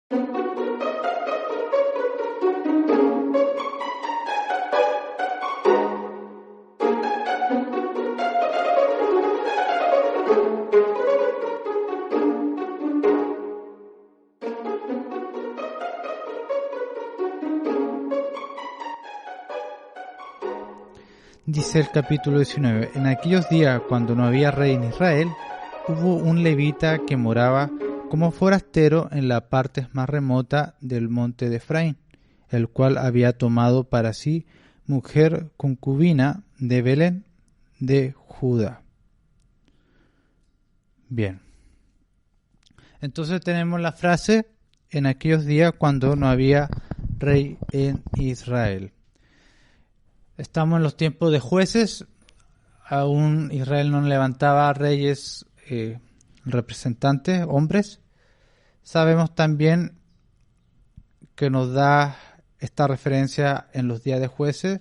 Dice el capítulo 19: En aquellos días, cuando no había rey en Israel, hubo un levita que moraba como forastero en la parte más remota del monte de Efraín, el cual había tomado para sí mujer concubina de Belén de Judá. Bien. Entonces tenemos la frase: en aquellos días cuando no había rey en Israel. Estamos en los tiempos de jueces. Aún Israel no levantaba reyes representantes, hombres. Sabemos también que nos da esta referencia en los días de jueces,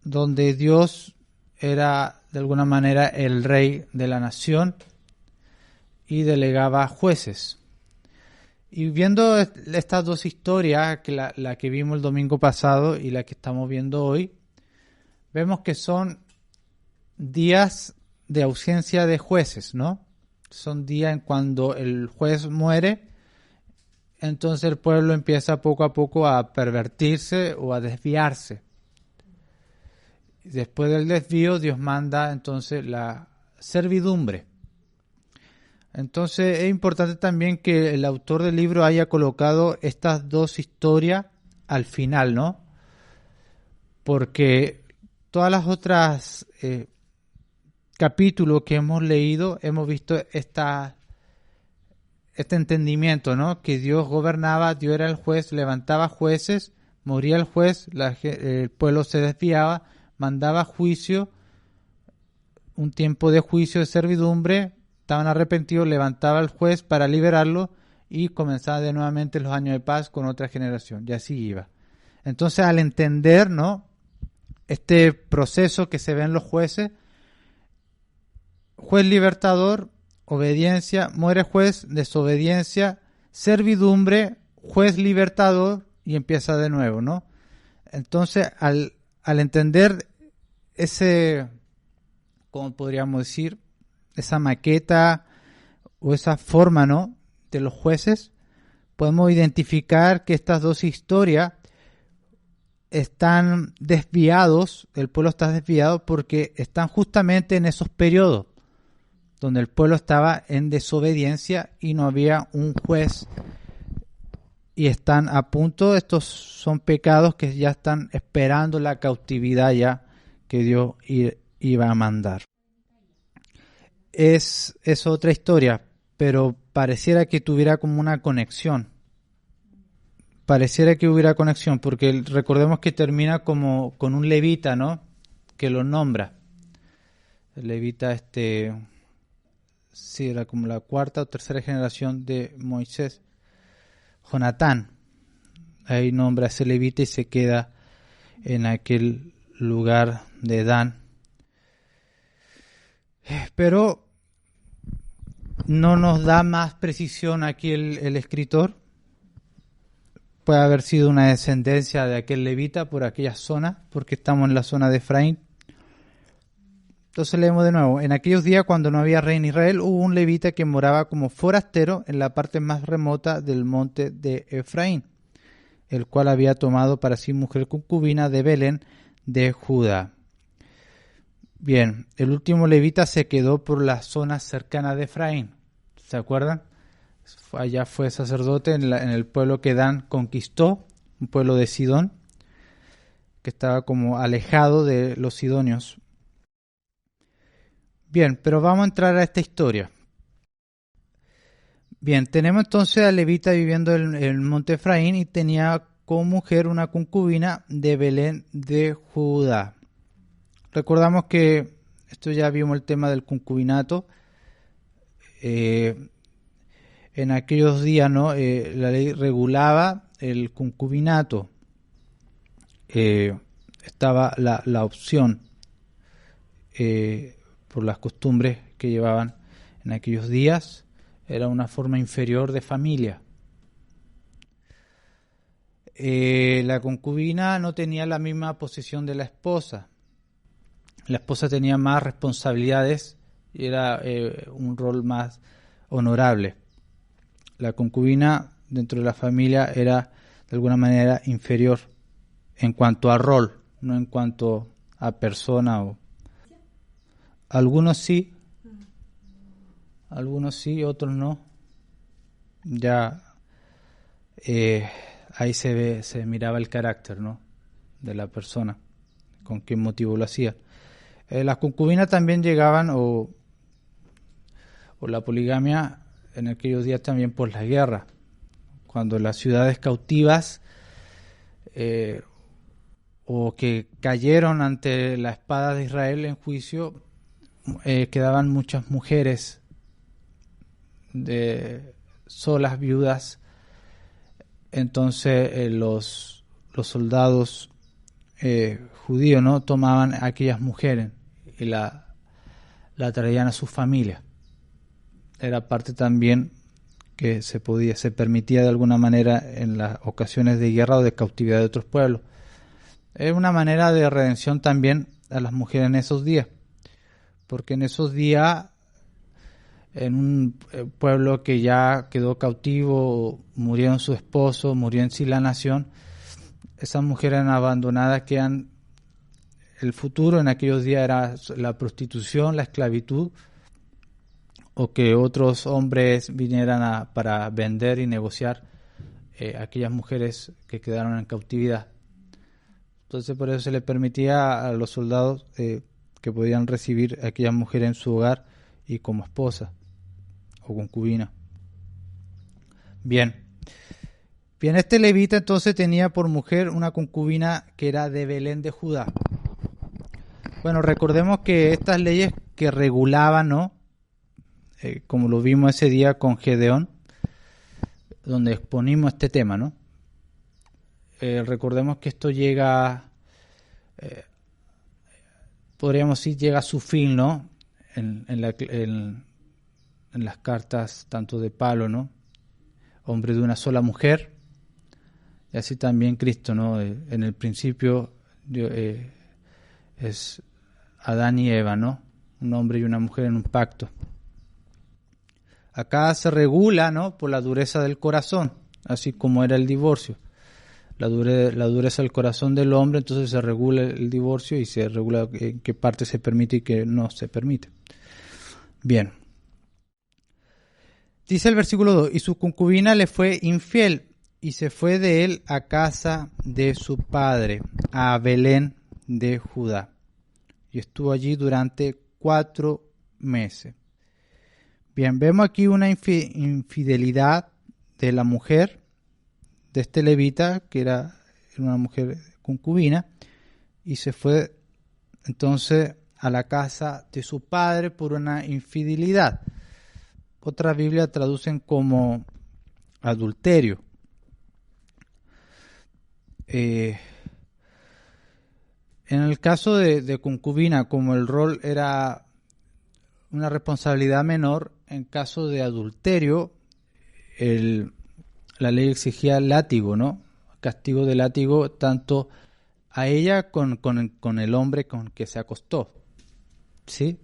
donde Dios era de alguna manera el rey de la nación y delegaba jueces. Y viendo estas dos historias, que la que vimos el domingo pasado y la que estamos viendo hoy, vemos que son días de ausencia de jueces, ¿no? Son días en cuando el juez muere, entonces el pueblo empieza poco a poco a pervertirse o a desviarse. Después del desvío, Dios manda entonces la servidumbre. Entonces es importante también que el autor del libro haya colocado estas dos historias al final, ¿no? Porque todas las otras capítulos que hemos leído, hemos visto este entendimiento, ¿no? Que Dios gobernaba, Dios era el juez, levantaba jueces, moría el juez, el pueblo se desviaba, mandaba juicio, un tiempo de juicio, de servidumbre, estaban arrepentidos, levantaba el juez para liberarlo y comenzaba de nuevamente los años de paz con otra generación, y así iba. Entonces, al entender, ¿no?, este proceso que se ve en los jueces: juez libertador, obediencia, muere juez, desobediencia, servidumbre, juez libertador, y empieza de nuevo, ¿no? Entonces, al entender ese, ¿cómo podríamos decir?, esa maqueta o esa forma, ¿no?, de los jueces, podemos identificar que estas dos historias están desviados, el pueblo está desviado porque están justamente en esos periodos donde el pueblo estaba en desobediencia y no había un juez, y están a punto. Estos son pecados que ya están esperando la cautividad ya que Dios iba a mandar. Es otra historia, pero pareciera que tuviera como una conexión. Pareciera que hubiera conexión, porque recordemos que termina como con un levita, ¿no?, que lo nombra. El levita, sí, era como la cuarta o tercera generación de Moisés. Jonatán, ahí nombra a ese levita y se queda en aquel lugar de Dan. Pero no nos da más precisión aquí el escritor. Puede haber sido una descendencia de aquel levita por aquella zona, porque estamos en la zona de Efraín. Entonces leemos de nuevo: en aquellos días cuando no había rey en Israel, hubo un levita que moraba como forastero en la parte más remota del monte de Efraín, el cual había tomado para sí mujer concubina de Belén de Judá. Bien, el último levita se quedó por las zonas cercanas de Efraín. ¿Se acuerdan? Allá fue sacerdote en el pueblo que Dan conquistó, un pueblo de Sidón, que estaba como alejado de los sidonios. Bien, pero vamos a entrar a esta historia. Bien, tenemos entonces a levita viviendo en el monte Efraín y tenía como mujer una concubina de Belén de Judá. Recordamos que esto ya vimos el tema del concubinato. En aquellos días, ¿no?, la ley regulaba el concubinato. Estaba la opción por las costumbres que llevaban en aquellos días. Era una forma inferior de familia. la concubina no tenía la misma posición de la esposa. La esposa tenía más responsabilidades y era un rol más honorable. La concubina dentro de la familia era de alguna manera inferior en cuanto a rol, no en cuanto a persona. Algunos sí, otros no. Ya ahí se miraba el carácter, ¿no?, de la persona, con qué motivo lo hacía. Las concubinas también llegaban, o la poligamia en aquellos días también por la guerra, cuando las ciudades cautivas o que cayeron ante la espada de Israel en juicio, quedaban muchas mujeres solas, viudas. Entonces los soldados judíos, ¿no?, tomaban a aquellas mujeres y la traían a su familia. Era parte también que se permitía de alguna manera en las ocasiones de guerra o de cautividad de otros pueblos. Es una manera de redención también a las mujeres en esos días, porque en esos días, en un pueblo que ya quedó cautivo, murieron sus esposos, murió en sí la nación, esas mujeres abandonadas quedan. El futuro en aquellos días era la prostitución, la esclavitud, o que otros hombres vinieran para vender y negociar aquellas mujeres que quedaron en cautividad. Entonces por eso se le permitía a los soldados que podían recibir a aquellas mujeres en su hogar y como esposa o concubina. Bien, este levita entonces tenía por mujer una concubina que era de Belén de Judá. Bueno, recordemos que estas leyes que regulaban, ¿no?, como lo vimos ese día con Gedeón, donde exponimos este tema, ¿no? Recordemos que esto llega, podríamos decir, llega a su fin, ¿no?, en las cartas tanto de Pablo, ¿no?, hombre de una sola mujer, y así también Cristo, ¿no? En el principio es Adán y Eva, ¿no?, un hombre y una mujer en un pacto. Acá se regula, ¿no?, por la dureza del corazón, así como era el divorcio. La dureza del corazón del hombre, entonces se regula el divorcio y se regula en qué parte se permite y qué no se permite. Bien. Dice el versículo 2, y su concubina le fue infiel y se fue de él a casa de su padre, a Belén de Judá. Y estuvo allí durante 4 meses. Bien, vemos aquí una infidelidad de la mujer, de este levita, que era una mujer concubina, y se fue entonces a la casa de su padre por una infidelidad. Otras Biblias traducen como adulterio. En el caso de concubina, como el rol era una responsabilidad menor, en caso de adulterio, la ley exigía látigo, ¿no?, castigo de látigo tanto a ella con el hombre con que se acostó, ¿sí?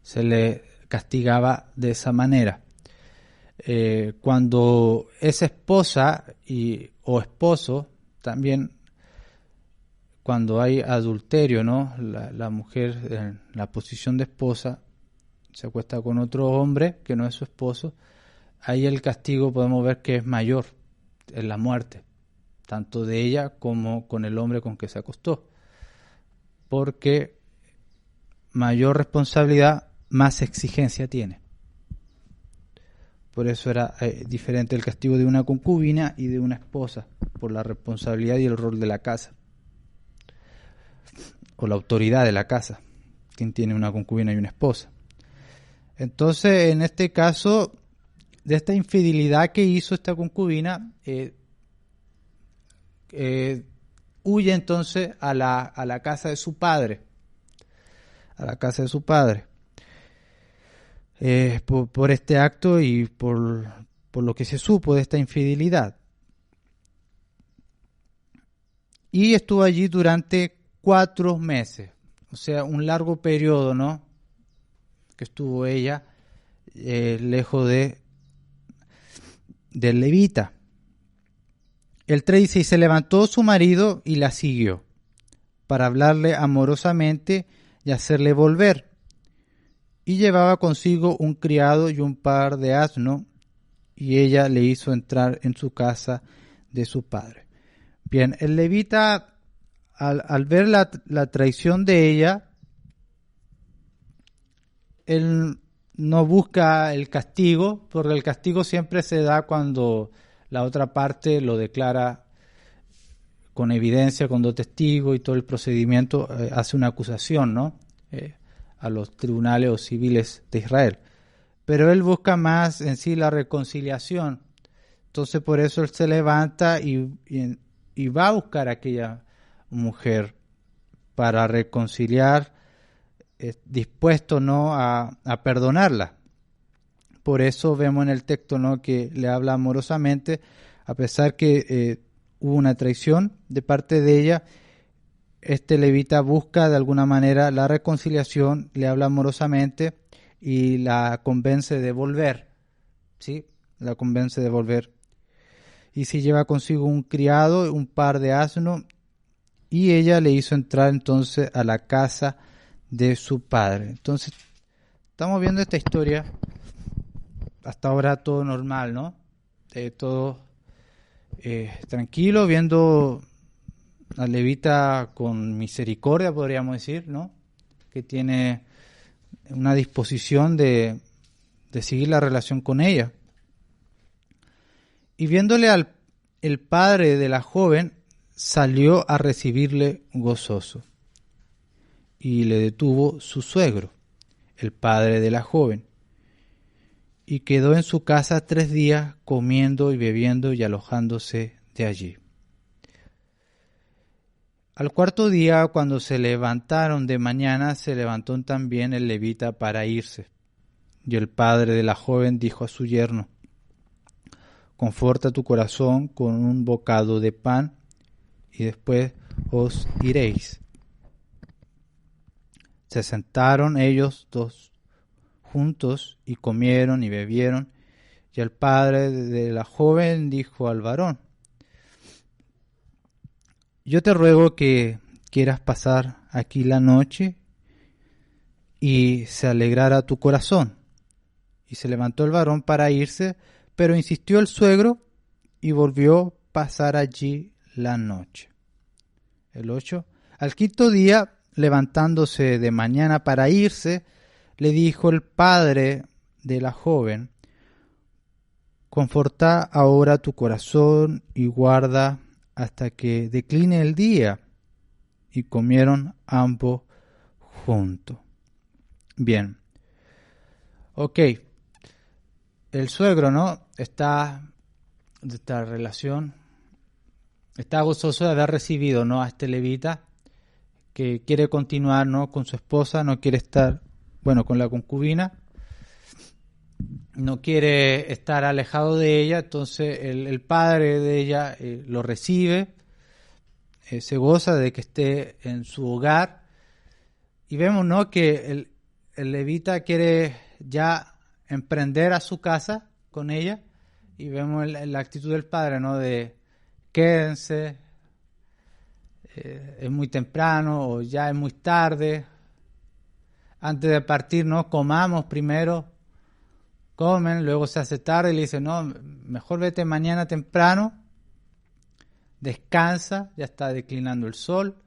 Se le castigaba de esa manera. Cuando es esposa o esposo, también cuando hay adulterio, ¿no?, la mujer en la posición de esposa se acuesta con otro hombre que no es su esposo, ahí el castigo podemos ver que es mayor, es la muerte, tanto de ella como con el hombre con que se acostó, porque mayor responsabilidad, más exigencia tiene. Por eso era diferente el castigo de una concubina y de una esposa, por la responsabilidad y el rol de la casa, o la autoridad de la casa, quien tiene una concubina y una esposa. Entonces, en este caso, de esta infidelidad que hizo esta concubina, huye entonces a la casa de su padre, por este acto y por lo que se supo de esta infidelidad. y estuvo allí durante 4 meses, o sea, un largo periodo, ¿no? Que estuvo ella lejos del levita. El 3 dice, y se levantó su marido y la siguió, para hablarle amorosamente y hacerle volver. Y llevaba consigo un criado y un par de asnos, y ella le hizo entrar en su casa de su padre. Bien, el levita, al ver la traición de ella, él no busca el castigo, porque el castigo siempre se da cuando la otra parte lo declara con evidencia, con dos testigos y todo el procedimiento, hace una acusación, ¿no? A los tribunales o civiles de Israel. Pero él busca más en sí la reconciliación. Entonces por eso él se levanta y va a buscar a aquella mujer para reconciliar, dispuesto, ¿no?, a perdonarla. Por eso vemos en el texto, ¿no?, que le habla amorosamente, a pesar que hubo una traición de parte de ella. Este levita busca de alguna manera la reconciliación, le habla amorosamente y la convence de volver, ¿sí? La convence de volver. Y si lleva consigo un criado, un par de asnos, y ella le hizo entrar entonces a la casa de su padre. Entonces, estamos viendo esta historia, hasta ahora todo normal, ¿no? Todo tranquilo, viendo a levita con misericordia, podríamos decir, ¿no? Que tiene una disposición de seguir la relación con ella. Y viéndole el padre de la joven, salió a recibirle gozoso. Y le detuvo su suegro, el padre de la joven. Y quedó en su casa 3 días comiendo y bebiendo y alojándose de allí. Al 4.º día, cuando se levantaron de mañana, se levantó también el levita para irse. Y el padre de la joven dijo a su yerno, conforta tu corazón con un bocado de pan y después os iréis. Se sentaron ellos dos juntos y comieron y bebieron, y el padre de la joven dijo al varón, yo te ruego que quieras pasar aquí la noche y se alegrara tu corazón. Y se levantó el varón para irse, pero insistió el suegro y volvió a pasar allí la noche. El 8. Al 5.º día, levantándose de mañana para irse, le dijo el padre de la joven, conforta ahora tu corazón y guarda hasta que decline el día. Y comieron ambos juntos. Bien. Ok. El suegro, ¿no? Está de esta relación, está gozoso de haber recibido, ¿no?, a este levita que quiere continuar, ¿no?, con su esposa, no quiere estar, bueno, con la concubina, no quiere estar alejado de ella. Entonces el padre de ella lo recibe, se goza de que esté en su hogar, y vemos, ¿no?, que el levita quiere ya emprender a su casa con ella, y vemos la actitud del padre, ¿no?, de quédense, es muy temprano o ya es muy tarde, antes de partir, ¿no?, comamos primero. Comen, luego se hace tarde y le dicen, no, mejor vete mañana temprano, descansa, ya está declinando el sol,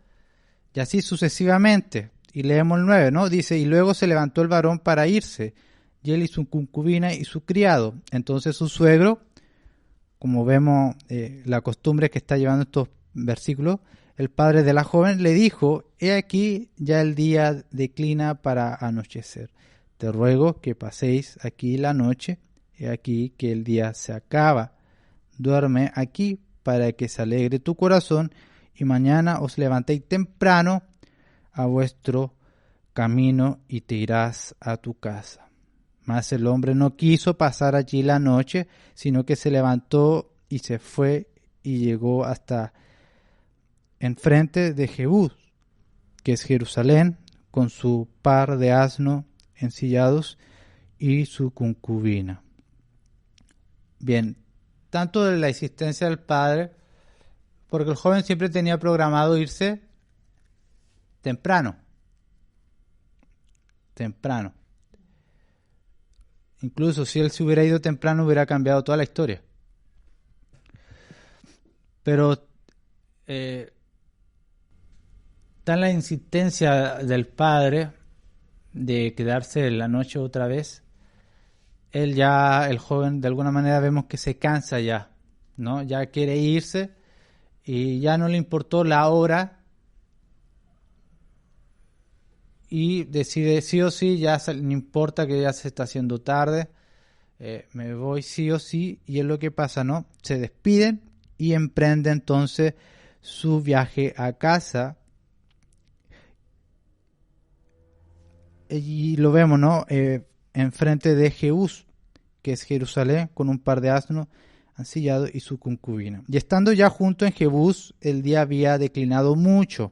y así sucesivamente. Y leemos el 9, ¿no? Dice, y luego se levantó el varón para irse, y él y su concubina y su criado. Entonces su suegro, como vemos la costumbre que está llevando estos versículos, el padre de la joven le dijo, he aquí ya el día declina para anochecer. Te ruego que paséis aquí la noche, he aquí que el día se acaba. Duerme aquí para que se alegre tu corazón y mañana os levantéis temprano a vuestro camino y te irás a tu casa. Mas el hombre no quiso pasar allí la noche, sino que se levantó y se fue y llegó hasta enfrente de Jebús, que es Jerusalén, con su par de asno ensillados y su concubina. Bien, tanto de la existencia del padre, porque el joven siempre tenía programado irse temprano. Incluso si él se hubiera ido temprano hubiera cambiado toda la historia. Pero está la insistencia del padre de quedarse la noche otra vez. El joven, de alguna manera vemos que se cansa ya, ¿no? Ya quiere irse y ya no le importó la hora y decide sí o sí, no importa que ya se está haciendo tarde, me voy sí o sí, y es lo que pasa, ¿no? Se despiden y emprende entonces su viaje a casa. Y lo vemos, ¿no? Enfrente de Jebús, que es Jerusalén, con un par de asnos ensillados y su concubina. Y estando ya junto en Jebús, el día había declinado mucho.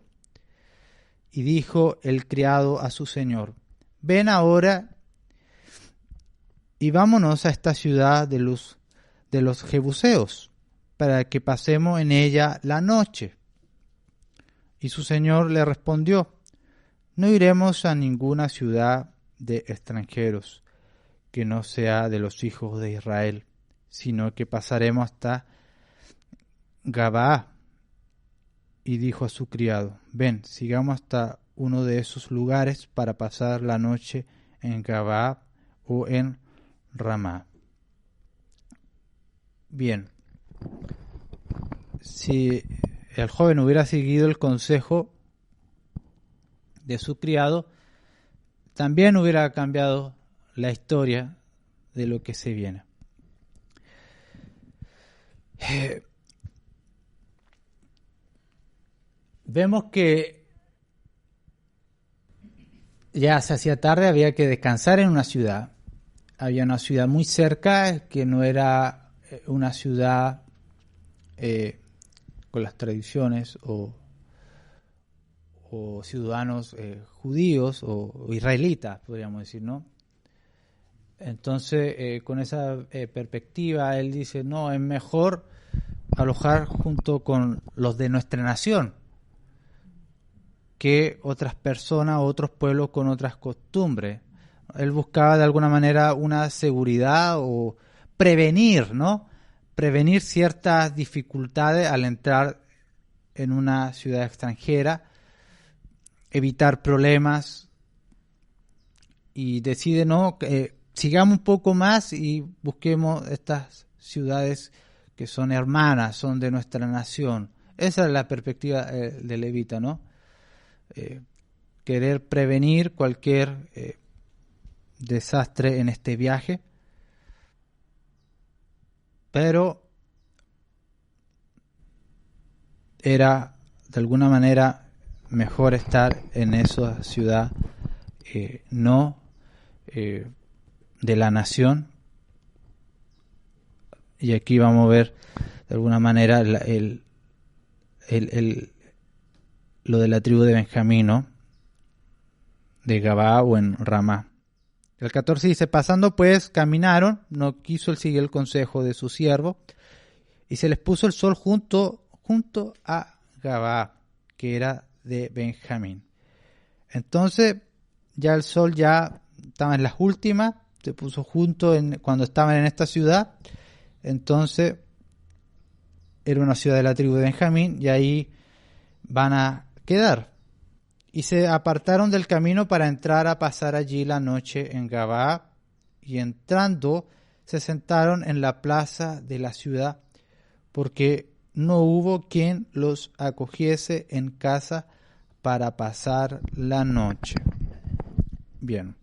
Y dijo el criado a su señor: ven ahora y vámonos a esta ciudad de los Jebuseos, para que pasemos en ella la noche. Y su señor le respondió: no iremos a ninguna ciudad de extranjeros que no sea de los hijos de Israel, sino que pasaremos hasta Gabaa. Y dijo a su criado: ven, sigamos hasta uno de esos lugares para pasar la noche en Gabaa o en Ramá. Bien, si el joven hubiera seguido el consejo de su criado, también hubiera cambiado la historia de lo que se viene. Vemos que ya se hacía tarde, había que descansar en una ciudad. Había una ciudad muy cerca que no era una ciudad con las tradiciones o ciudadanos judíos o israelitas, podríamos decir, ¿no? Entonces, con esa perspectiva, él dice, no, es mejor alojar junto con los de nuestra nación que otras personas, otros pueblos con otras costumbres. Él buscaba de alguna manera una seguridad o prevenir, ¿no? Prevenir ciertas dificultades al entrar en una ciudad extranjera, evitar problemas, y decide, no, sigamos un poco más y busquemos estas ciudades que son hermanas, son de nuestra nación. Esa es la perspectiva de levita, ¿no? Querer prevenir cualquier desastre en este viaje, pero era de alguna manera mejor estar en esa ciudad no de la nación. Y aquí vamos a ver de alguna manera lo de la tribu de Benjamín, ¿no? De Gabaa o en Ramá. El 14 dice, pasando pues caminaron, no quiso él seguir el consejo de su siervo, y se les puso el sol junto a Gabaa, que era de Benjamín. Entonces ya el sol ya estaba en las últimas, se puso cuando estaban en esta ciudad. Entonces era una ciudad de la tribu de Benjamín y ahí van a quedar. Y se apartaron del camino para entrar a pasar allí la noche en Gabaa, y entrando se sentaron en la plaza de la ciudad, porque no hubo quien los acogiese en casa para pasar la noche. Bien.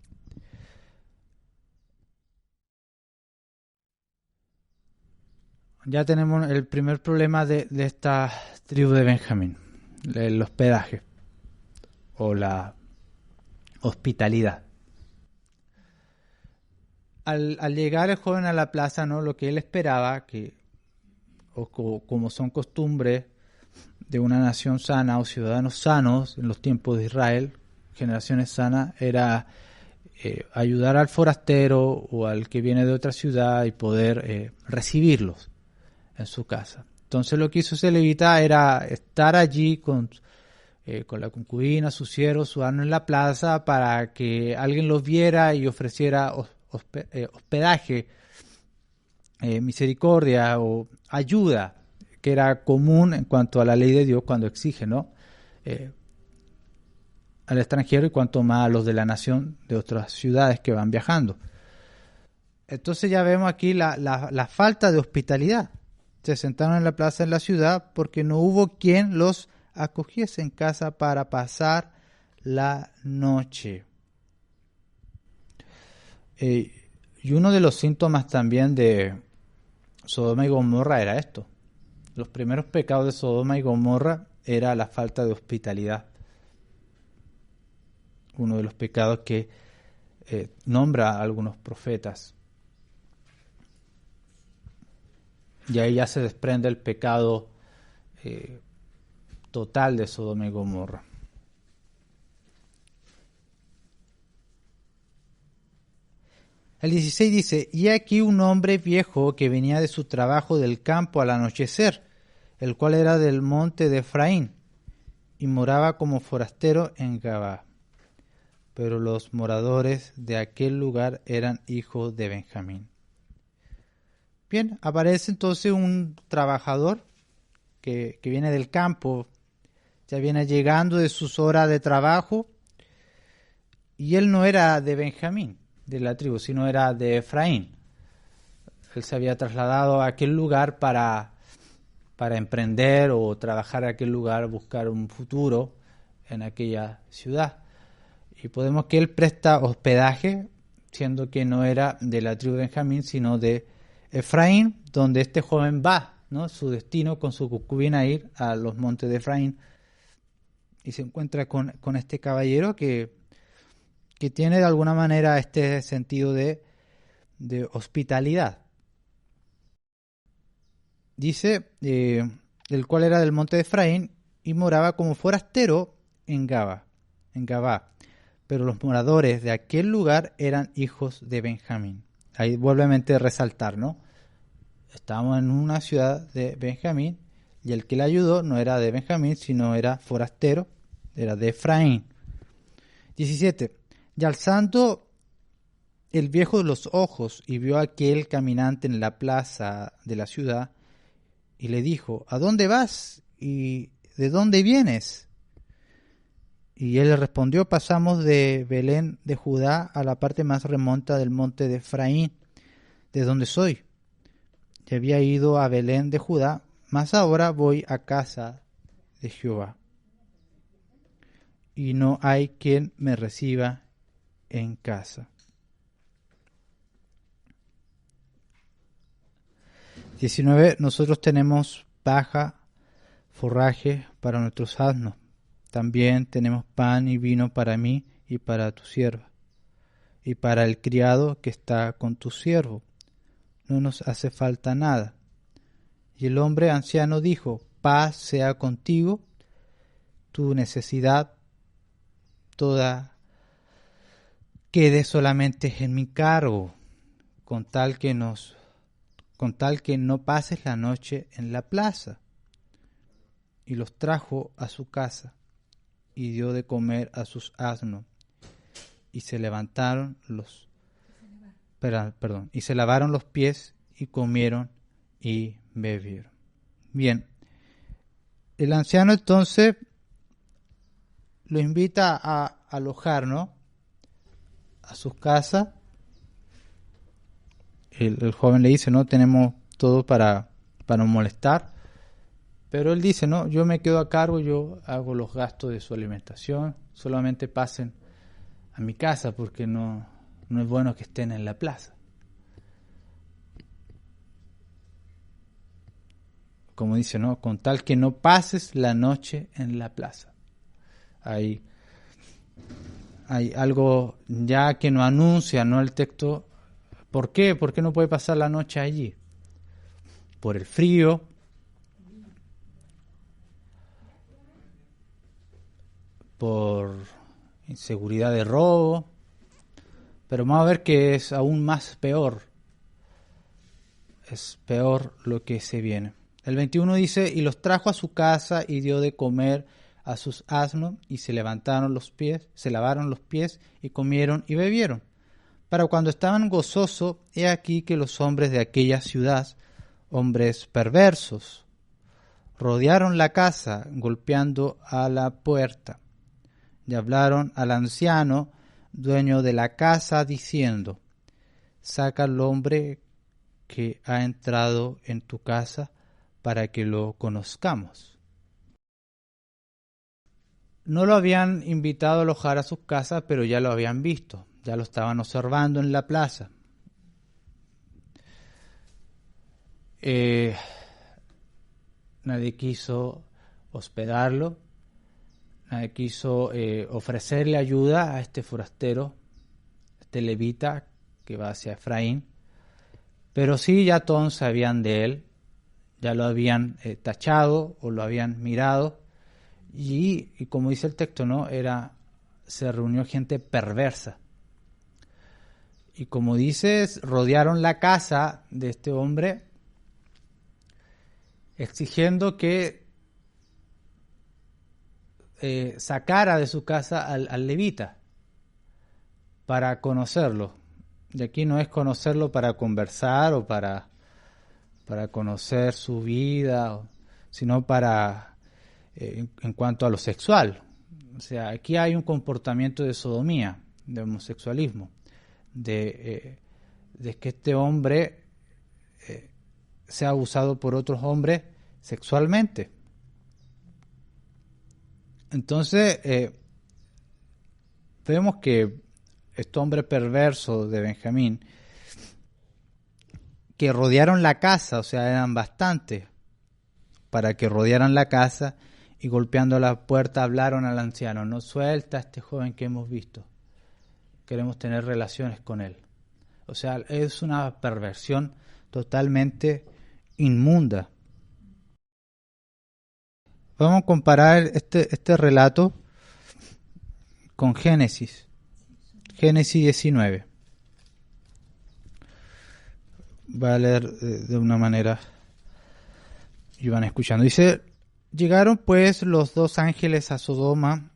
Ya tenemos el primer problema de esta tribu de Benjamín, el hospedaje o la hospitalidad. Al llegar el joven a la plaza, ¿no? Lo que él esperaba, como son costumbres de una nación sana o ciudadanos sanos en los tiempos de Israel, generaciones sanas, era ayudar al forastero o al que viene de otra ciudad y poder recibirlos en su casa. Entonces lo que hizo ese levita era estar allí con la concubina, su siervo, su asno en la plaza para que alguien los viera y ofreciera hospedaje, misericordia o ayuda, que era común en cuanto a la ley de Dios cuando exige, ¿no? Al extranjero y cuanto más a los de la nación de otras ciudades que van viajando. Entonces ya vemos aquí la falta de hospitalidad. Se sentaron en la plaza en la ciudad porque no hubo quien los acogiese en casa para pasar la noche. Y uno de los síntomas también de Sodoma y Gomorra era esto. Los primeros pecados de Sodoma y Gomorra era la falta de hospitalidad. Uno de los pecados que nombra a algunos profetas. Y ahí ya se desprende el pecado total de Sodoma y Gomorra. El 16 dice, y aquí un hombre viejo que venía de su trabajo del campo al anochecer, el cual era del monte de Efraín, y moraba como forastero en Gabá. Pero los moradores de aquel lugar eran hijos de Benjamín. Bien, aparece entonces un trabajador que viene del campo, ya viene llegando de sus horas de trabajo, y él no era de Benjamín, de la tribu, sino era de Efraín. Él se había trasladado a aquel lugar para emprender o trabajar en aquel lugar, buscar un futuro en aquella ciudad. Y podemos que él presta hospedaje, siendo que no era de la tribu de Benjamín, sino de Efraín, donde este joven va, ¿no? Su destino con su concubina a ir a los montes de Efraín. Y se encuentra con este caballero que tiene de alguna manera este sentido de hospitalidad. Dice, el cual era del monte de Efraín y moraba como forastero en Gabá. Pero los moradores de aquel lugar eran hijos de Benjamín. Ahí vuelve a resaltar, ¿no? Estábamos en una ciudad de Benjamín y el que le ayudó no era de Benjamín, sino era forastero, era de Efraín. 17. Y alzando el viejo los ojos y vio a aquel caminante en la plaza de la ciudad y le dijo, ¿a dónde vas y de dónde vienes? Y él le respondió, pasamos de Belén de Judá a la parte más remota del monte de Efraín, de donde soy. Y había ido a Belén de Judá, mas ahora voy a casa de Jehová. Y no hay quien me reciba en casa. 19. Nosotros tenemos paja, forraje para nuestros asnos. También tenemos pan y vino para mí y para tu sierva, y para el criado que está con tu siervo. No nos hace falta nada. Y el hombre anciano dijo, paz sea contigo, tu necesidad toda quede solamente en mi cargo, con tal que no pases la noche en la plaza. Y los trajo a su casa y dio de comer a sus asnos. Y se lavaron los pies y comieron y bebieron. Bien, el anciano entonces lo invita a alojar, ¿no? A sus casas. El joven le dice, no tenemos todo para no molestar. Pero él dice, no, yo me quedo a cargo, yo hago los gastos de su alimentación, solamente pasen a mi casa porque no es bueno que estén en la plaza. Como dice, ¿no? Con tal que no pases la noche en la plaza. Hay algo ya que nos anuncia, ¿no? El texto. ¿Por qué? ¿Por qué no puede pasar la noche allí? Por el frío. por inseguridad de robo, pero vamos a ver que es aún más peor. Es peor lo que se viene. El 21 dice, y los trajo a su casa y dio de comer a sus asnos, y se lavaron los pies y comieron y bebieron. Para cuando estaban gozosos, he aquí que los hombres de aquella ciudad, hombres perversos, rodearon la casa, golpeando a la puerta, y hablaron al anciano, dueño de la casa, diciendo, saca al hombre que ha entrado en tu casa para que lo conozcamos. No lo habían invitado a alojar a sus casas, pero ya lo habían visto, ya lo estaban observando en la plaza. Nadie quiso hospedarlo, nadie quiso ofrecerle ayuda a este forastero, este levita que va hacia Efraín, pero sí ya todos sabían de él, ya lo habían tachado o lo habían mirado, y como dice el texto, ¿no? Se reunió gente perversa. Y como dices, rodearon la casa de este hombre, exigiendo que sacara de su casa al levita para conocerlo. Y aquí no es conocerlo para conversar o para conocer su vida, sino para en cuanto a lo sexual. O sea, aquí hay un comportamiento de sodomía, de homosexualismo, de que este hombre sea abusado por otros hombres sexualmente. Entonces, vemos que este hombre perverso de Benjamín, que rodearon la casa, o sea, eran bastantes, para que rodearan la casa, y golpeando la puerta hablaron al anciano, no suelta a este joven que hemos visto, queremos tener relaciones con él. O sea, es una perversión totalmente inmunda. Vamos a comparar este relato con Génesis 19. Voy a leer de una manera y van escuchando. Dice, llegaron pues los dos ángeles a Sodoma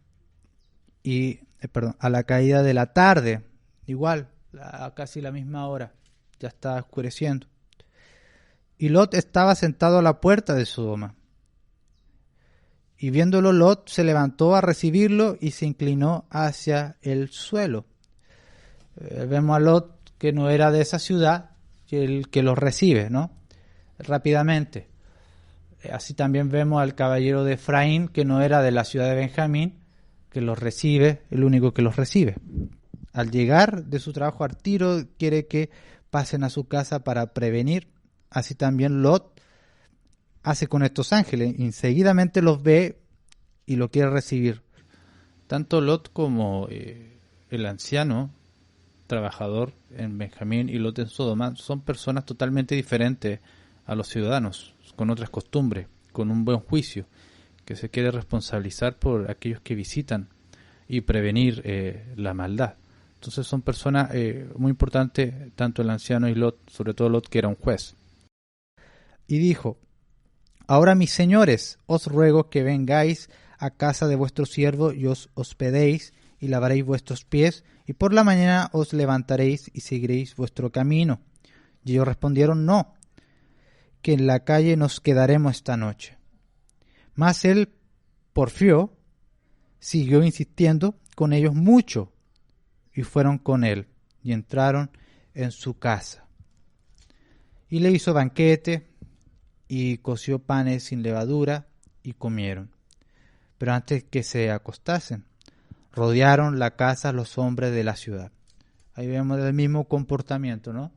a la caída de la tarde, igual, a casi la misma hora, ya estaba oscureciendo. Y Lot estaba sentado a la puerta de Sodoma. Y viéndolo, Lot se levantó a recibirlo y se inclinó hacia el suelo. Vemos a Lot que no era de esa ciudad, el que los recibe, ¿no? Rápidamente. Así también vemos al caballero de Efraín, que no era de la ciudad de Benjamín, que los recibe, el único que los recibe. Al llegar de su trabajo al tiro, quiere que pasen a su casa para prevenir. Así también Lot hace con estos ángeles. Enseguidamente los ve y lo quiere recibir. Tanto Lot como el anciano trabajador en Benjamín y Lot en Sodoma son personas totalmente diferentes a los ciudadanos, con otras costumbres, con un buen juicio, que se quiere responsabilizar por aquellos que visitan y prevenir la maldad. Entonces son personas muy importantes, tanto el anciano y Lot, sobre todo Lot, que era un juez. Y dijo, ahora mis señores, os ruego que vengáis a casa de vuestro siervo y os hospedéis y lavaréis vuestros pies, y por la mañana os levantaréis y seguiréis vuestro camino. Y ellos respondieron, no, que en la calle nos quedaremos esta noche. Mas él porfió, siguió insistiendo con ellos mucho, y fueron con él, y entraron en su casa. Y le hizo banquete, y coció panes sin levadura, y comieron. Pero antes que se acostasen, rodearon la casa los hombres de la ciudad. Ahí vemos el mismo comportamiento, ¿no?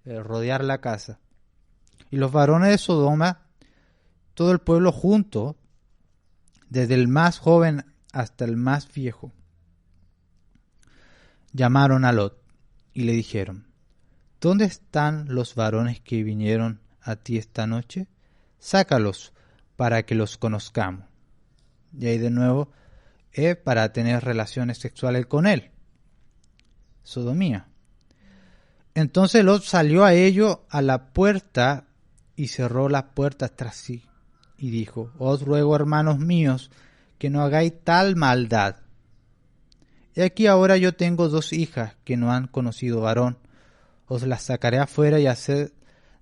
Rodear la casa. Y los varones de Sodoma, todo el pueblo junto, desde el más joven hasta el más viejo, llamaron a Lot y le dijeron, ¿dónde están los varones que vinieron a ti esta noche? Sácalos para que los conozcamos. Y ahí de nuevo para tener relaciones sexuales con él. Sodomía. Entonces Lot salió a ellos a la puerta y cerró la puerta tras sí y dijo: os ruego, hermanos míos, que no hagáis tal maldad. He aquí ahora yo tengo 2 hijas que no han conocido varón. Os las sacaré afuera y haced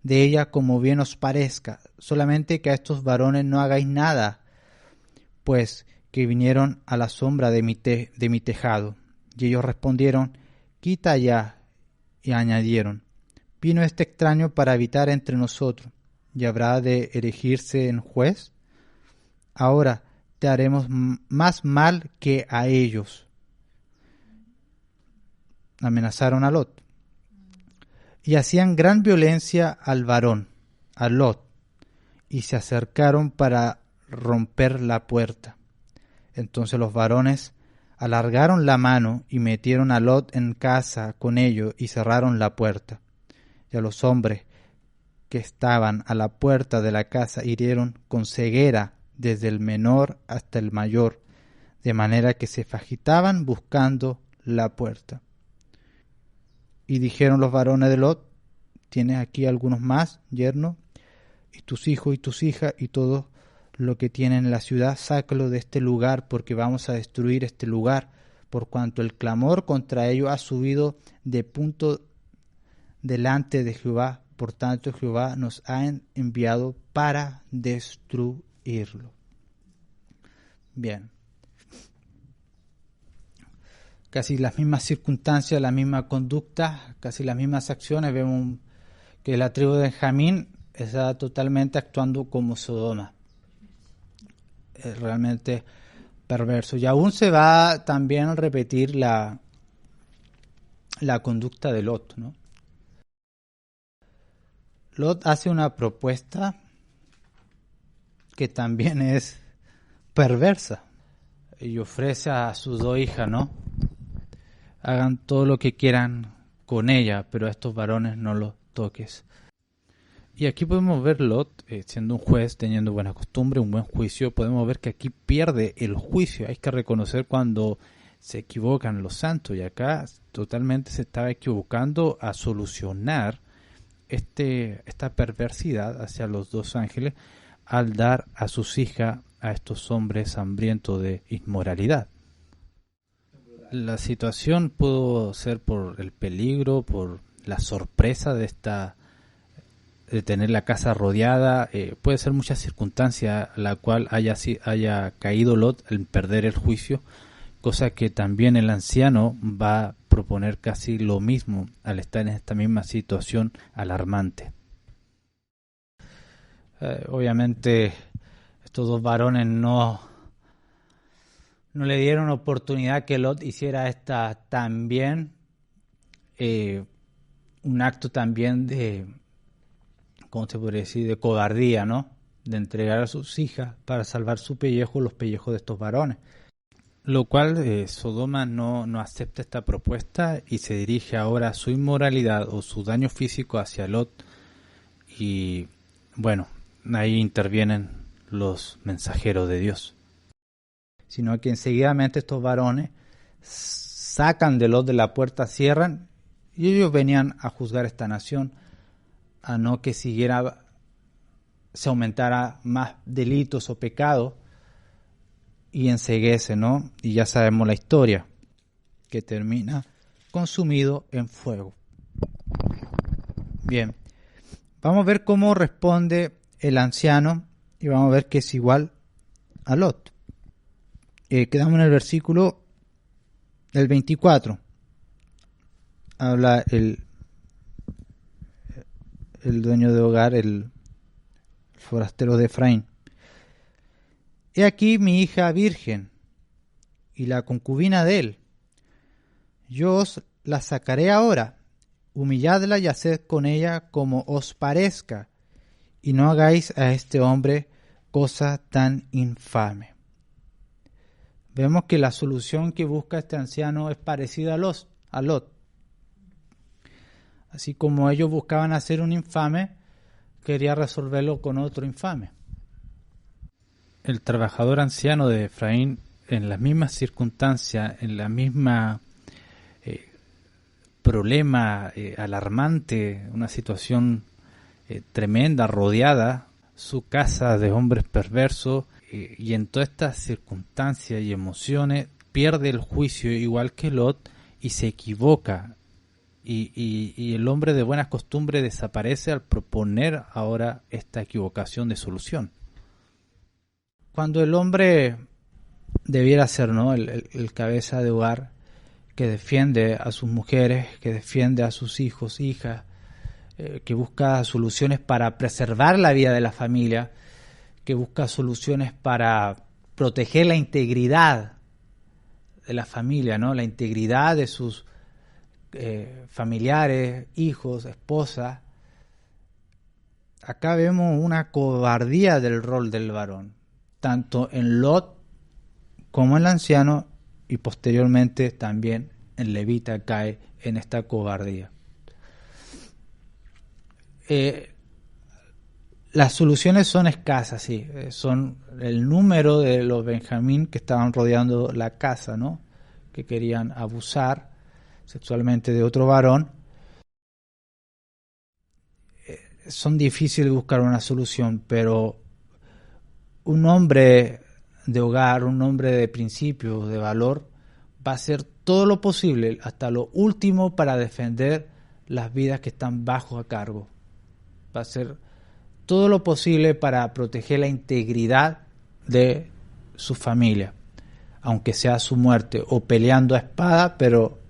de ellas como bien os parezca, solamente que a estos varones no hagáis nada, pues que vinieron a la sombra de mi tejado. Y ellos respondieron: quita ya. Y añadieron: vino este extraño para habitar entre nosotros, y habrá de erigirse en juez. Ahora te haremos más mal que a ellos. Amenazaron a Lot. Y hacían gran violencia al varón, a Lot, y se acercaron para romper la puerta. Entonces los varones alargaron la mano y metieron a Lot en casa con ellos y cerraron la puerta. Y a los hombres que estaban a la puerta de la casa hirieron con ceguera desde el menor hasta el mayor, de manera que se agitaban buscando la puerta. Y dijeron los varones de Lot: tienes aquí algunos más, yerno, y tus hijos y tus hijas y todo lo que tienen en la ciudad, sácalo de este lugar, porque vamos a destruir este lugar, por cuanto el clamor contra ellos ha subido de punto delante de Jehová. Por tanto, Jehová nos ha enviado para destruirlo. Bien. Casi las mismas circunstancias, la misma conducta, casi las mismas acciones. Vemos que la tribu de Benjamín está totalmente actuando como Sodoma. Es realmente perverso. Y aún se va también a repetir la conducta de Lot, ¿no? Lot hace una propuesta que también es perversa y ofrece a sus 2 hijas, ¿no? Hagan todo lo que quieran con ella, pero a estos varones no los toques. Y aquí podemos ver Lot, siendo un juez, teniendo buena costumbre, un buen juicio, podemos ver que aquí pierde el juicio. Hay que reconocer cuando se equivocan los santos, y acá totalmente se estaba equivocando a solucionar esta perversidad hacia los 2 ángeles al dar a sus hijas a estos hombres hambrientos de inmoralidad. La situación pudo ser por el peligro, por la sorpresa de tener la casa rodeada, puede ser muchas circunstancias la cual haya caído Lot en perder el juicio, cosa que también el anciano va a proponer casi lo mismo al estar en esta misma situación alarmante. Obviamente estos 2 varones no le dieron oportunidad que Lot hiciera también un acto también de, ¿cómo se podría decir?, de cobardía, ¿no? De entregar a sus hijas para salvar su pellejo, los pellejos de estos varones. Lo cual Sodoma no acepta esta propuesta y se dirige ahora a su inmoralidad o su daño físico hacia Lot. Y bueno, ahí intervienen los mensajeros de Dios. Sino que enseguidamente estos varones sacan de Lot de la puerta, cierran, y ellos venían a juzgar esta nación, a no que se aumentara más delitos o pecados, y enceguece, ¿no? Y ya sabemos la historia, que termina consumido en fuego. Bien, vamos a ver cómo responde el anciano, y vamos a ver que es igual a Lot. Quedamos en el versículo del 24. Habla el dueño de hogar, el forastero de Efraín. He aquí mi hija virgen y la concubina de él. Yo os la sacaré ahora, humilladla y haced con ella como os parezca, y no hagáis a este hombre cosa tan infame. Vemos que la solución que busca este anciano es parecida a Lot. Así como ellos buscaban hacer un infame, quería resolverlo con otro infame. El trabajador anciano de Efraín en las mismas circunstancias, en la misma problema alarmante, una situación tremenda, rodeada, su casa de hombres perversos, y en todas estas circunstancias y emociones pierde el juicio igual que Lot y se equivoca, y el hombre de buenas costumbres desaparece al proponer ahora esta equivocación de solución. Cuando el hombre debiera ser, ¿no?, el cabeza de hogar, que defiende a sus mujeres, que defiende a sus hijos, hijas, que busca soluciones para preservar la vida de la familia, que busca soluciones para proteger la integridad de la familia, ¿no?, la integridad de sus familiares, hijos, esposas. Acá vemos una cobardía del rol del varón, tanto en Lot como en el anciano, y posteriormente también en Levita cae en esta cobardía. Las soluciones son escasas, sí, son el número de los Benjamín que estaban rodeando la casa, ¿no?, que querían abusar sexualmente de otro varón. Son difíciles de buscar una solución, pero un hombre de hogar, un hombre de principios, de valor, va a hacer todo lo posible, hasta lo último, para defender las vidas que están bajo a cargo. Va a hacer todo lo posible para proteger la integridad de su familia, aunque sea su muerte, o peleando a espada, pero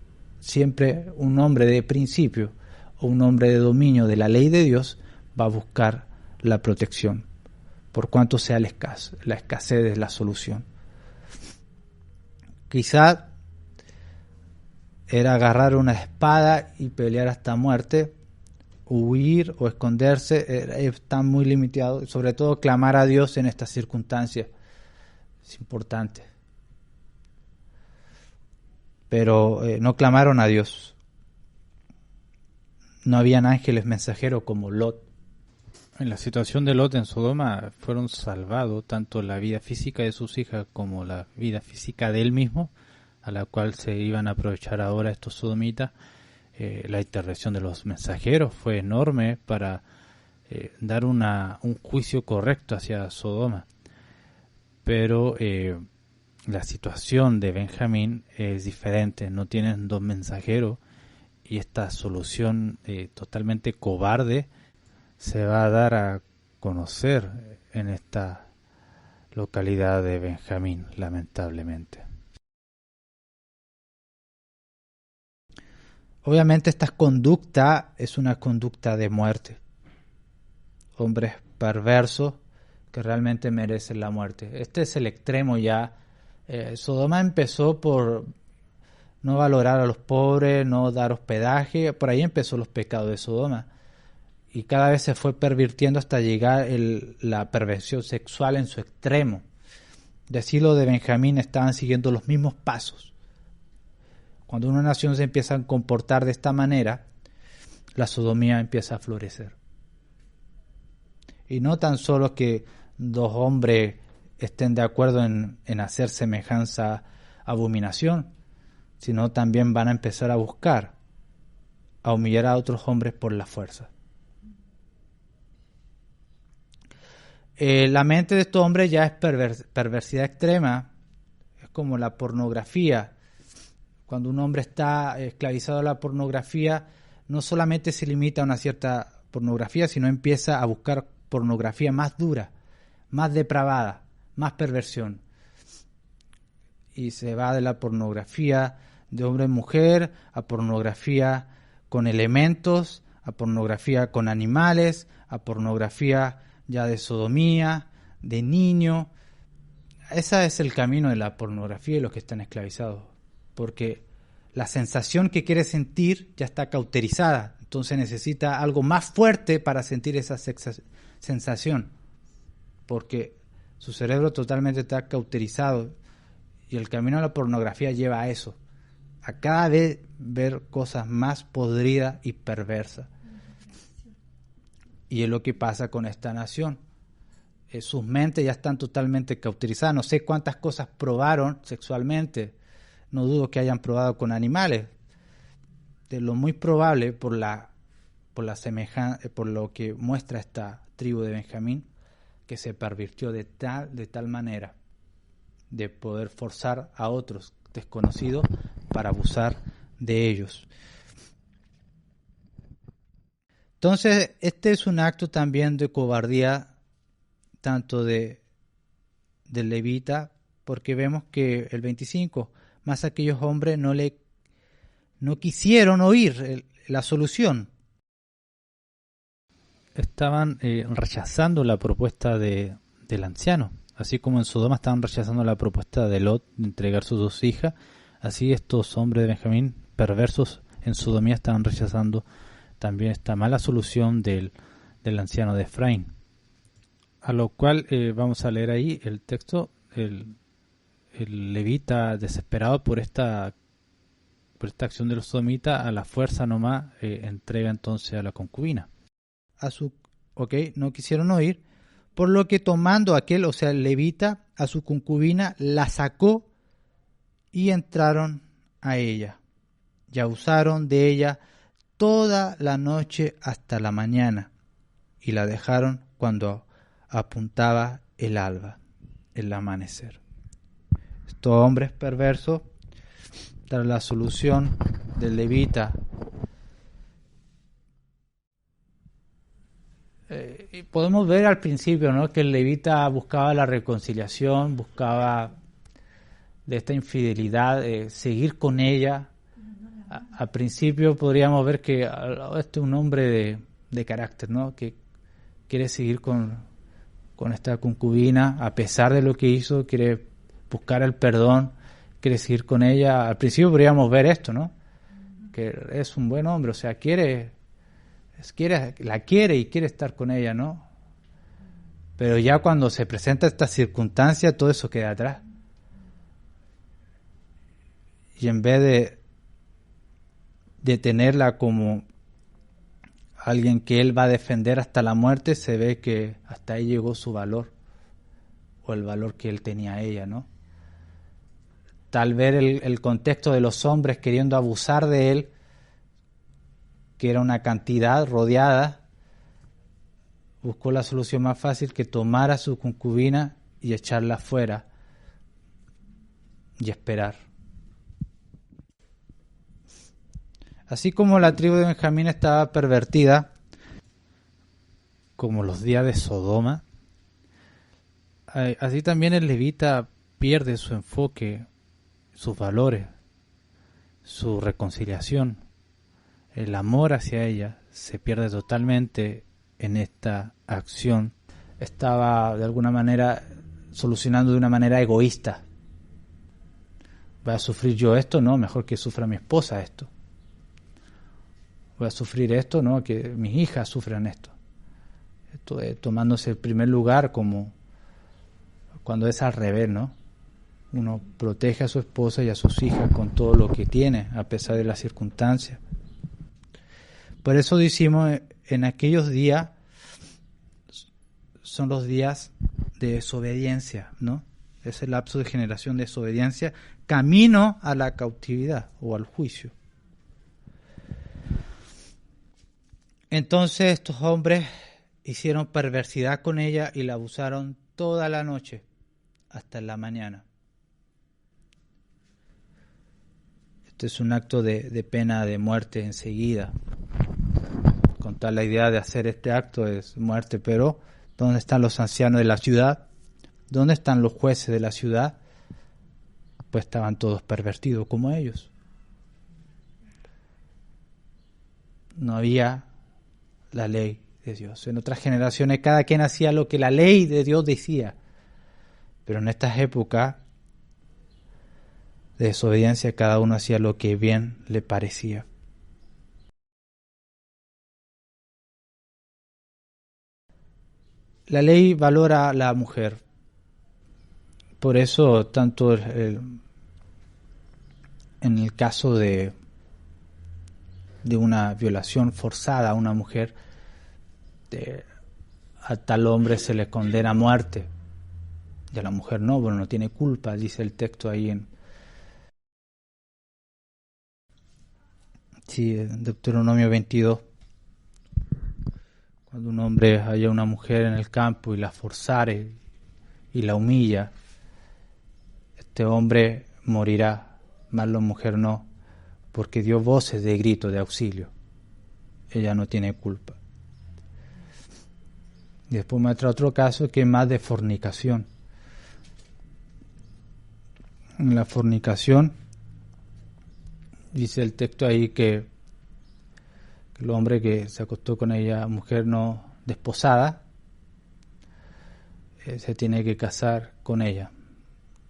siempre un hombre de principio o un hombre de dominio de la ley de Dios va a buscar la protección, por cuanto sea la escasez de la solución. Quizá era agarrar una espada y pelear hasta muerte, huir o esconderse, está muy limitado. Sobre todo clamar a Dios en estas circunstancias es importante. Pero no clamaron a Dios. No habían ángeles mensajeros como Lot. En la situación de Lot en Sodoma fueron salvados tanto la vida física de sus hijas como la vida física de él mismo, a la cual se iban a aprovechar ahora estos sodomitas. La intervención de los mensajeros fue enorme para dar un juicio correcto hacia Sodoma. Pero la situación de Benjamín es diferente. No tienen dos mensajeros, y esta solución totalmente cobarde se va a dar a conocer en esta localidad de Benjamín, lamentablemente. Obviamente esta conducta es una conducta de muerte. Hombres perversos que realmente merecen la muerte. Este es el extremo ya. Sodoma empezó por no valorar a los pobres, no dar hospedaje. Por ahí empezó los pecados de Sodoma. Y cada vez se fue pervirtiendo hasta llegar la perversión sexual en su extremo. Decir lo de Benjamín, estaban siguiendo los mismos pasos. Cuando una nación se empieza a comportar de esta manera, la sodomía empieza a florecer. Y no tan solo que dos hombres estén de acuerdo en hacer semejanza abominación, sino también van a empezar a buscar, a humillar a otros hombres por la fuerza. La mente de estos hombres ya es perversidad extrema, es como la pornografía. Cuando un hombre está esclavizado a la pornografía, no solamente se limita a una cierta pornografía, sino empieza a buscar pornografía más dura, más depravada, más perversión. Y se va de la pornografía de hombre en mujer a pornografía con elementos, a pornografía con animales, a pornografía ya de sodomía, de niño. Ese es el camino de la pornografía y los que están esclavizados. Porque la sensación que quiere sentir ya está cauterizada, entonces necesita algo más fuerte para sentir esa sensación, porque su cerebro totalmente está cauterizado, y el camino a la pornografía lleva a eso, a cada vez ver cosas más podridas y perversas. Y es lo que pasa con esta nación. sus mentes ya están totalmente cauterizadas. No sé cuántas cosas probaron sexualmente. No dudo que hayan probado con animales. De lo muy probable, por lo que muestra esta tribu de Benjamín, que se pervirtió de tal manera de poder forzar a otros desconocidos para abusar de ellos. Entonces, este es un acto también de cobardía, tanto del levita, porque vemos que el 25, más aquellos hombres no quisieron oír la solución. Estaban rechazando la propuesta del anciano. Así como en Sodoma estaban rechazando la propuesta de Lot de entregar sus dos hijas, así estos hombres de Benjamín, perversos en sodomía, estaban rechazando también esta mala solución del anciano de Efraín. A lo cual vamos a leer ahí el texto. El levita, desesperado por esta acción de los sodomitas, a la fuerza nomás entrega entonces a la concubina. No quisieron oír, por lo que tomando aquel, o sea, el levita, a su concubina, la sacó y entraron a ella. Y abusaron de ella toda la noche hasta la mañana, y la dejaron cuando apuntaba el alba, el amanecer. Estos hombres perversos, tras la solución del levita, podemos ver al principio, ¿no?, que el levita buscaba la reconciliación, buscaba de esta infidelidad, seguir con ella. Al principio podríamos ver que este es un hombre de carácter, ¿no?, que quiere seguir con esta concubina, a pesar de lo que hizo, quiere buscar el perdón, quiere seguir con ella. Al principio podríamos ver esto, ¿no?, que es un buen hombre, o sea, la quiere y quiere estar con ella, ¿no? Pero ya cuando se presenta esta circunstancia, todo eso queda atrás. Y en vez de tenerla como alguien que él va a defender hasta la muerte, se ve que hasta ahí llegó su valor, o el valor que él tenía a ella, ¿no? Tal vez el contexto de los hombres queriendo abusar de él, que era una cantidad rodeada, buscó la solución más fácil, que tomar a su concubina y echarla fuera y esperar. Así como la tribu de Benjamín estaba pervertida, como los días de Sodoma, así también el levita pierde su enfoque, sus valores, su reconciliación. El amor hacia ella se pierde totalmente en esta acción. Estaba de alguna manera solucionando de una manera egoísta. ¿Voy a sufrir yo esto? No, mejor que sufra mi esposa esto. ¿Voy a sufrir esto? No, que mis hijas sufran esto. Esto es tomándose el primer lugar, como cuando es al revés, ¿no? Uno protege a su esposa y a sus hijas con todo lo que tiene, a pesar de las circunstancias. Por eso decimos, en aquellos días son los días de desobediencia, ¿no? Es el lapso de generación de desobediencia, camino a la cautividad o al juicio. Entonces estos hombres hicieron perversidad con ella y la abusaron toda la noche hasta la mañana. Este es un acto de pena de muerte enseguida. Con tal la idea de hacer este acto es muerte, pero ¿dónde están los ancianos de la ciudad? ¿Dónde están los jueces de la ciudad? Pues estaban todos pervertidos como ellos. No había la ley de Dios. En otras generaciones cada quien hacía lo que la ley de Dios decía, pero en estas épocas de desobediencia cada uno hacía lo que bien le parecía. La ley valora a la mujer. Por eso, tanto en el caso de una violación forzada a una mujer, a tal hombre se le condena a muerte. Y a la mujer no, bueno, no tiene culpa, dice el texto ahí en Deuteronomio 22. Cuando un hombre halla a una mujer en el campo y la forzare y la humilla, este hombre morirá, mas la mujer no, porque dio voces de grito, de auxilio. Ella no tiene culpa. Y después muestra otro caso que es más de fornicación. En la fornicación, dice el texto ahí que el hombre que se acostó con ella, mujer no desposada, se tiene que casar con ella.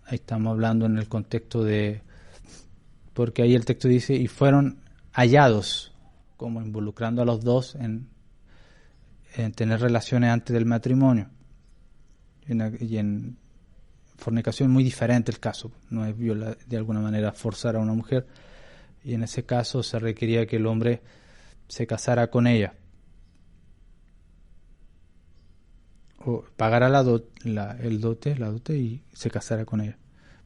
Ahí estamos hablando en el contexto de, porque ahí el texto dice, y fueron hallados, como involucrando a los dos en tener relaciones antes del matrimonio. Y en fornicación muy diferente el caso, no es de alguna manera forzar a una mujer, y en ese caso se requería que el hombre se casara con ella o pagara el dote, la dote y se casara con ella.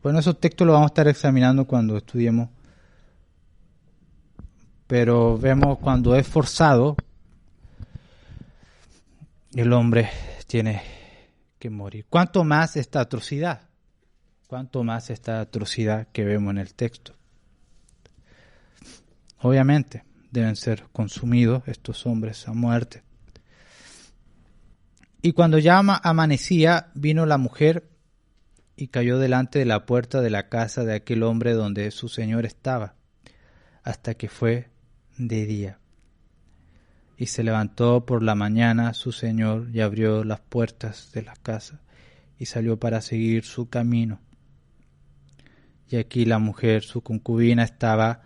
Bueno, esos textos los vamos a estar examinando cuando estudiemos, pero vemos cuando es forzado, el hombre tiene que morir. ¿Cuánto más esta atrocidad? ¿Cuánto más esta atrocidad que vemos en el texto? Obviamente deben ser consumidos estos hombres a muerte. Y cuando ya amanecía, vino la mujer y cayó delante de la puerta de la casa de aquel hombre donde su señor estaba, hasta que fue de día. Y se levantó por la mañana su señor y abrió las puertas de la casa y salió para seguir su camino. Y aquí la mujer, su concubina, estaba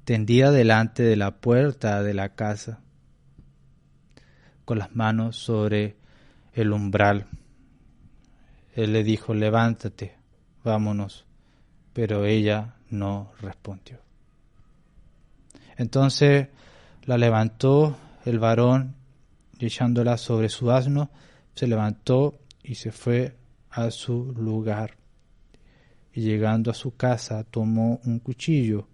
tendida delante de la puerta de la casa, con las manos sobre el umbral. Él le dijo, levántate, vámonos, pero ella no respondió. Entonces la levantó el varón y echándola sobre su asno, se levantó y se fue a su lugar. Y llegando a su casa tomó un cuchillo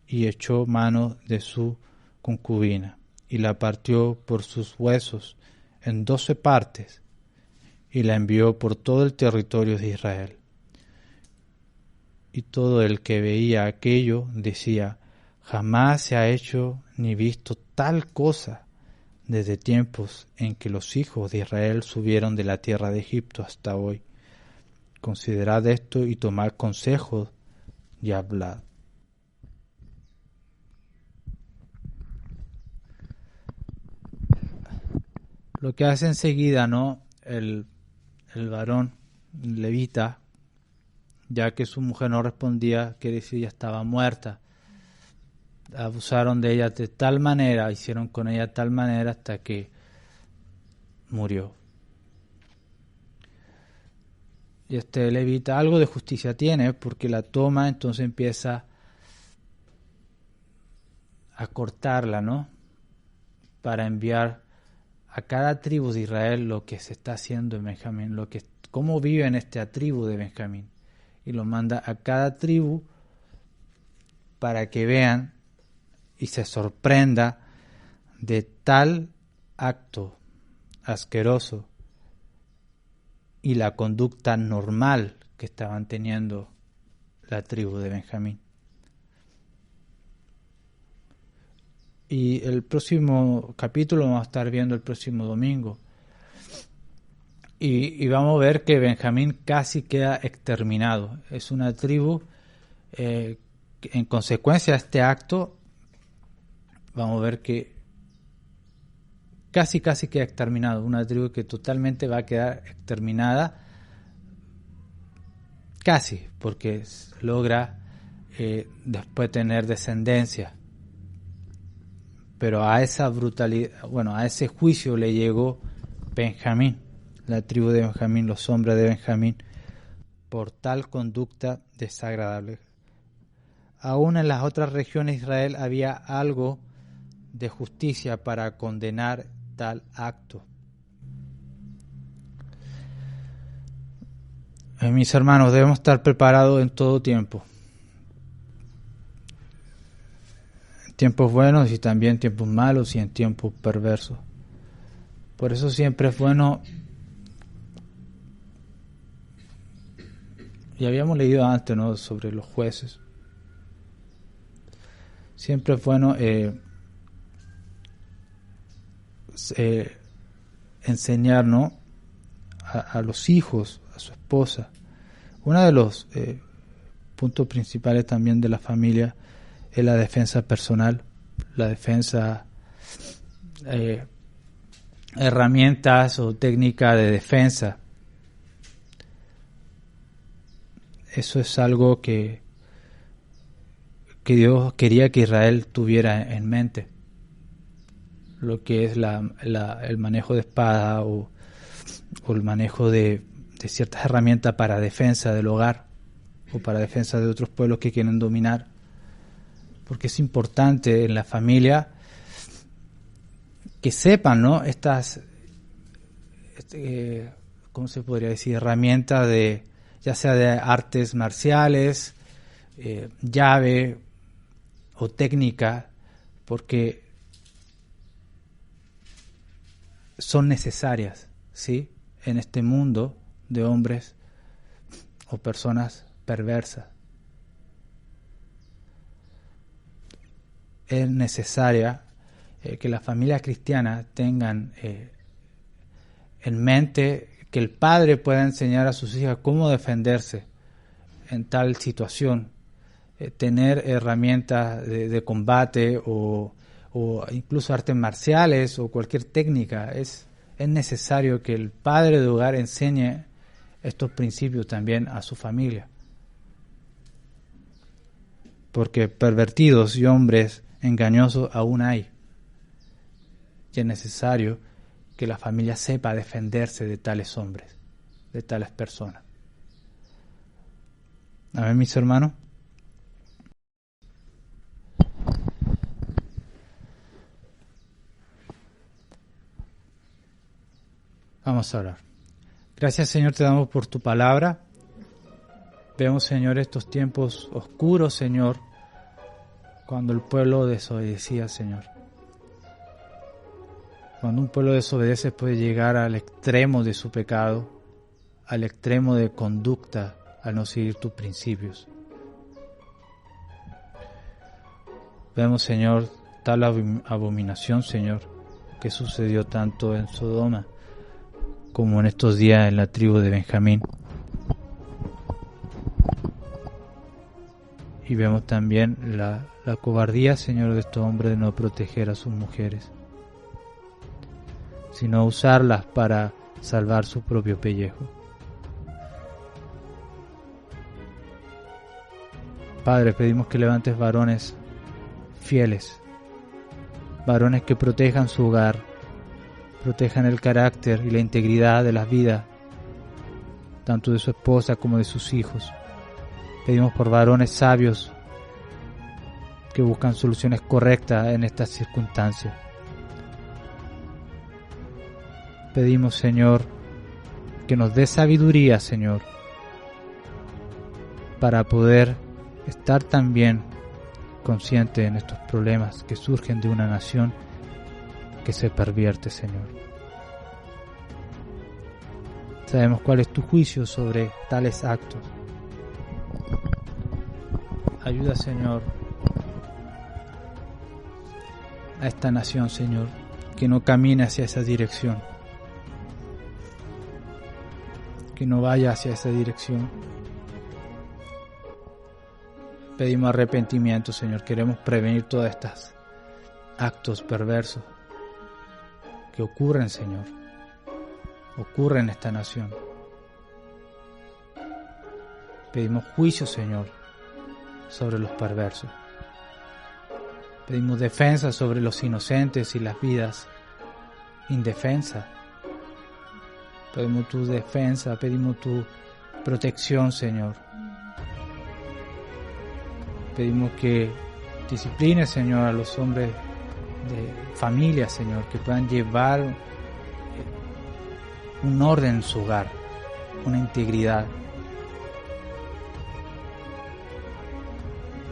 y echó mano de su concubina y la partió por sus huesos en 12 partes y la envió por todo el territorio de Israel. Y todo el que veía aquello decía, jamás se ha hecho ni visto tal cosa desde tiempos en que los hijos de Israel subieron de la tierra de Egipto hasta hoy. Considerad esto y tomad consejo y hablad. Lo que hace enseguida, ¿no? El varón levita, ya que su mujer no respondía, quiere decir ya estaba muerta. Abusaron de ella de tal manera, hicieron con ella de tal manera hasta que murió. Y este levita algo de justicia tiene porque la toma, entonces empieza a cortarla, ¿no? Para enviar a cada tribu de Israel lo que se está haciendo en Benjamín, cómo vive en esta tribu de Benjamín. Y lo manda a cada tribu para que vean y se sorprenda de tal acto asqueroso y la conducta normal que estaban teniendo la tribu de Benjamín. Y el próximo capítulo vamos a estar viendo el próximo domingo. Y vamos a ver que Benjamín casi queda exterminado. Es una tribu que en consecuencia de este acto, vamos a ver que casi queda exterminado. Una tribu que totalmente va a quedar exterminada. Casi, porque logra después tener descendencia. Pero a esa brutalidad, a ese juicio le llegó Benjamín, la tribu de Benjamín, los hombres de Benjamín, por tal conducta desagradable. Aún en las otras regiones de Israel había algo de justicia para condenar tal acto. Mis hermanos, debemos estar preparados en todo tiempo. En tiempos buenos y también en tiempos malos y en tiempos perversos. Por eso siempre es bueno, y habíamos leído antes, ¿no?, sobre los jueces. Siempre es bueno enseñar, ¿no?, a los hijos, a su esposa. Uno de los puntos principales también de la familia es la defensa personal, la defensa, herramientas o técnicas de defensa. Eso es algo que Dios quería que Israel tuviera en mente. Lo que es el manejo de espada o el manejo de ciertas herramientas para defensa del hogar o para defensa de otros pueblos que quieren dominar. Porque es importante en la familia que sepan, ¿no?, estas, ¿cómo se podría decir?, herramientas de, ya sea de artes marciales, llave o técnica, porque son necesarias, ¿sí?, en este mundo de hombres o personas perversas. Es necesaria que las familias cristianas tengan en mente que el padre pueda enseñar a sus hijas cómo defenderse en tal situación, tener herramientas de combate o incluso artes marciales o cualquier técnica. Es necesario que el padre de hogar enseñe estos principios también a su familia. Porque pervertidos y hombres engañosos aún hay. Y es necesario que la familia sepa defenderse de tales hombres, de tales personas. Amén, mis hermanos. Vamos a orar. Gracias, Señor, te damos por tu palabra. Vemos, Señor, estos tiempos oscuros, Señor, cuando el pueblo desobedecía, Señor. Cuando un pueblo desobedece puede llegar al extremo de su pecado, al extremo de conducta, al no seguir tus principios. Vemos, Señor, tal abominación, Señor, que sucedió tanto en Sodoma como en estos días en la tribu de Benjamín. Y vemos también la cobardía, Señor, de estos hombres de no proteger a sus mujeres, sino usarlas para salvar su propio pellejo. Padre, pedimos que levantes varones fieles, varones que protejan su hogar, protejan el carácter y la integridad de las vidas, tanto de su esposa como de sus hijos. Pedimos por varones sabios que buscan soluciones correctas en estas circunstancias. Pedimos, Señor, que nos dé sabiduría, Señor, para poder estar también conscientes en estos problemas que surgen de una nación que se pervierte, Señor. Sabemos cuál es tu juicio sobre tales actos. Ayuda, Señor, a esta nación, Señor, que no camine hacia esa dirección, que no vaya hacia esa dirección. Pedimos arrepentimiento, Señor. Queremos prevenir todos estos actos perversos que ocurren, Señor, ocurren en esta nación. Pedimos juicio, Señor, sobre los perversos. Pedimos defensa sobre los inocentes y las vidas indefensas. Pedimos tu defensa, pedimos tu protección, Señor. Pedimos que disciplines, Señor, a los hombres de familia, Señor, que puedan llevar un orden en su hogar, una integridad,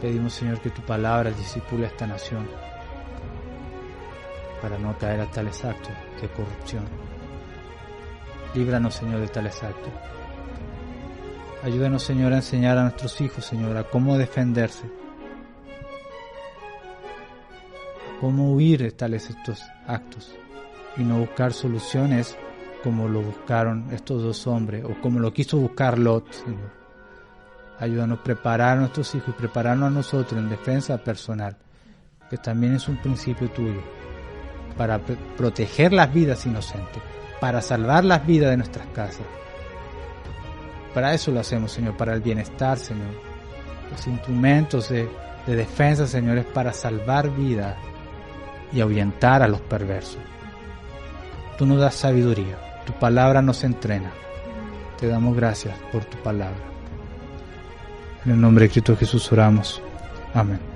Pedimos, Señor, que tu palabra disipule a esta nación para no caer a tales actos de corrupción. Líbranos, Señor, de tales actos. Ayúdanos, Señor, a enseñar a nuestros hijos, Señor, a cómo defenderse, a cómo huir de tales estos actos y no buscar soluciones como lo buscaron estos dos hombres o como lo quiso buscar Lot, Señor. Ayúdanos a preparar a nuestros hijos y prepararnos a nosotros en defensa personal, que también es un principio tuyo, para proteger las vidas inocentes, para salvar las vidas de nuestras casas. Para eso lo hacemos, Señor, para el bienestar, Señor. Los instrumentos de defensa, Señor, es para salvar vidas y ahuyentar a los perversos. Tú nos das sabiduría, tu palabra nos entrena. Te damos gracias por tu palabra. En el nombre de Cristo Jesús oramos. Amén.